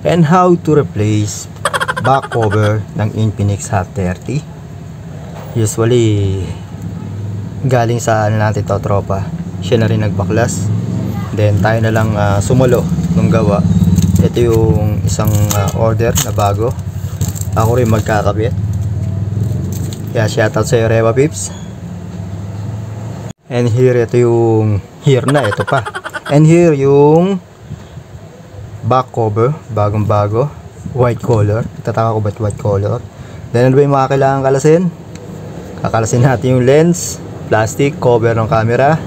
And how to replace back cover ng Infinix Hot 30. Usually galing sa natin to, tropa. Siya na rin nagbaklas, then tayo na lang sumulo nung gawa. Ito yung isang order na bago, ako rin magkakabit. Kaya shoutout sa iyo, Rewa Pips. And here, ito yung ito pa. And here yung back cover, bagong bago, white color. Tataka ko ba't white color. Then ano ba yung mga kailangan kalasin? Kakalasin natin yung lens, plastic, cover ng camera.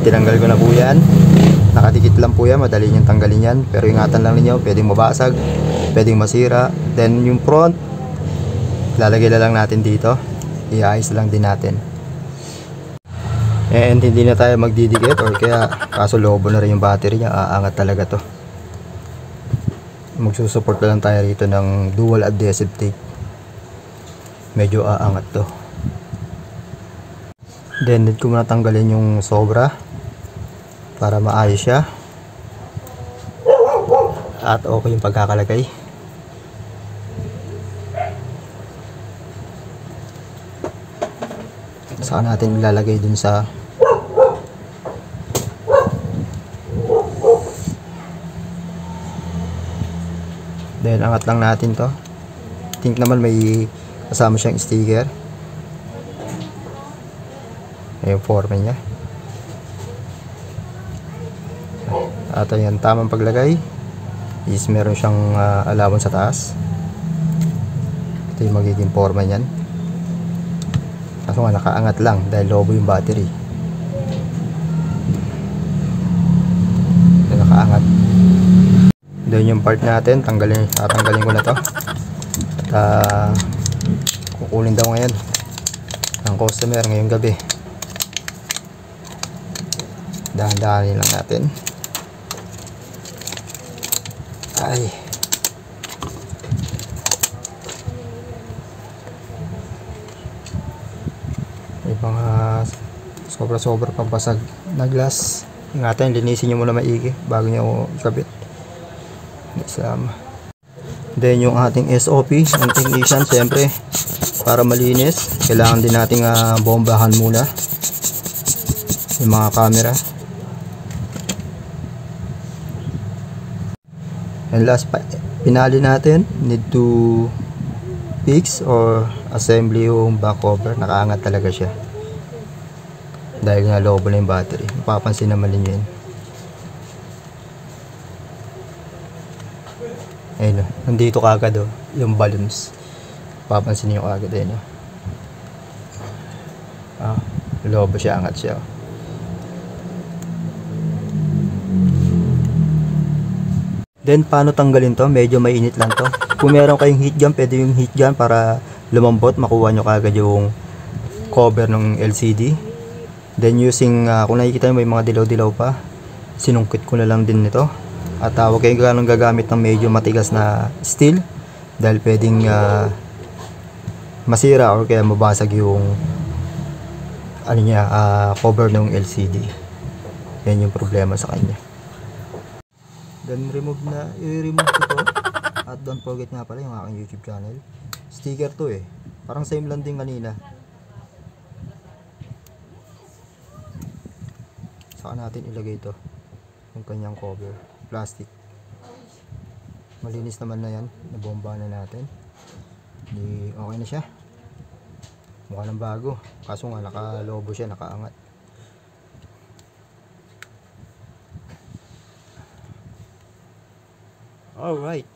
Tinanggal ko na po yan. Nakadikit lang po yan, madali nyo tanggalin yan. Pero ingatan lang ninyo, pwedeng mabasag, pwedeng masira. Then yung front, lalagay na lang natin dito. Iayos lang din natin. And hindi na tayo magdidikit, or kaya kaso lobo na rin yung battery niya, aangat talaga to. Magsusupport na lang tayo rito ng dual adhesive tape. Medyo aangat to. Then need ko muna tanggalin yung sobra para maayos siya at okay yung pagkakalagay. Saka natin ilalagay dun sa then angat lang natin to. Think naman may kasama siyang sticker. Yung forma niya. At ayan, tamang paglagay is meron siyang alawon sa taas. Ito yung magiging forma niyan. Kaso nga nakaangat lang dahil lobo yung battery. Nakaangat. Doon yung part natin, tatanggalin ko na to. At kukunin daw ngayon ang customer ngayong gabi. Dahan-dahanin lang natin. Ay. May mga sobra-sobra pang basag na glass. Ingatan, linisin nyo muna maigi bago nyo ikabit. Isama. Then yung ating SOP ng technician, siyempre para malinis kailangan din nating bombahan muna yung mga camera. And last, pinali natin, need to fix or assembly yung back cover. Nakaangat talaga siya dahil nga lobo na yung battery. Mapapansin naman ninyo yun. Ayun, nandito kagad yung balloons. Mapapansin nyo kagad yun. Lobo siya, angat siya. Then paano tanggalin to? Medyo mainit lang to. Kung meron kayong heat gun, pwede yung heat gun para lumambot, makuha nyo kagad yung cover ng LCD. Then using, kung nakikita nyo may mga dilaw-dilaw pa, sinungkit ko na lang din nito. At huwag kayong ganang gagamit ng medyo matigas na steel dahil pwedeng masira or kaya mabasag yung cover ng LCD. Yan yung problema sa kanya. Then i-remove ko to. At don't forget nga pala yung aking YouTube channel. Sticker to parang same lang din kanina. Saka natin ilagay to yung kanyang cover, plastic. Malinis naman na yan, nabomba na natin. Okay na siya, mukha ng bago. Kaso nga nakalobo siya, nakaangat. Alright.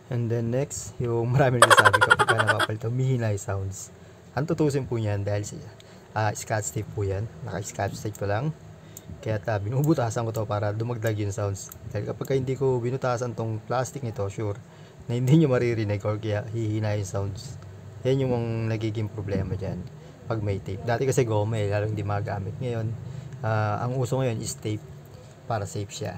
And then next, yung marami nagsasabi kapag napapalito, mihinay sounds. Ang tutusin po niyan dahil scotch tape po yan. Naka-scotch tape ko lang. Kaya binubutasan ko to para dumagdag yung sounds. Dahil kapag hindi ko binutasan tong plastic nito, sure na hindi nyo maririnig or kaya hihina yung sounds. Yan yung nagiging problema dyan pag may tape. Dati kasi goma lalong hindi magamit. Ngayon, ang uso ngayon is tape para safe siya.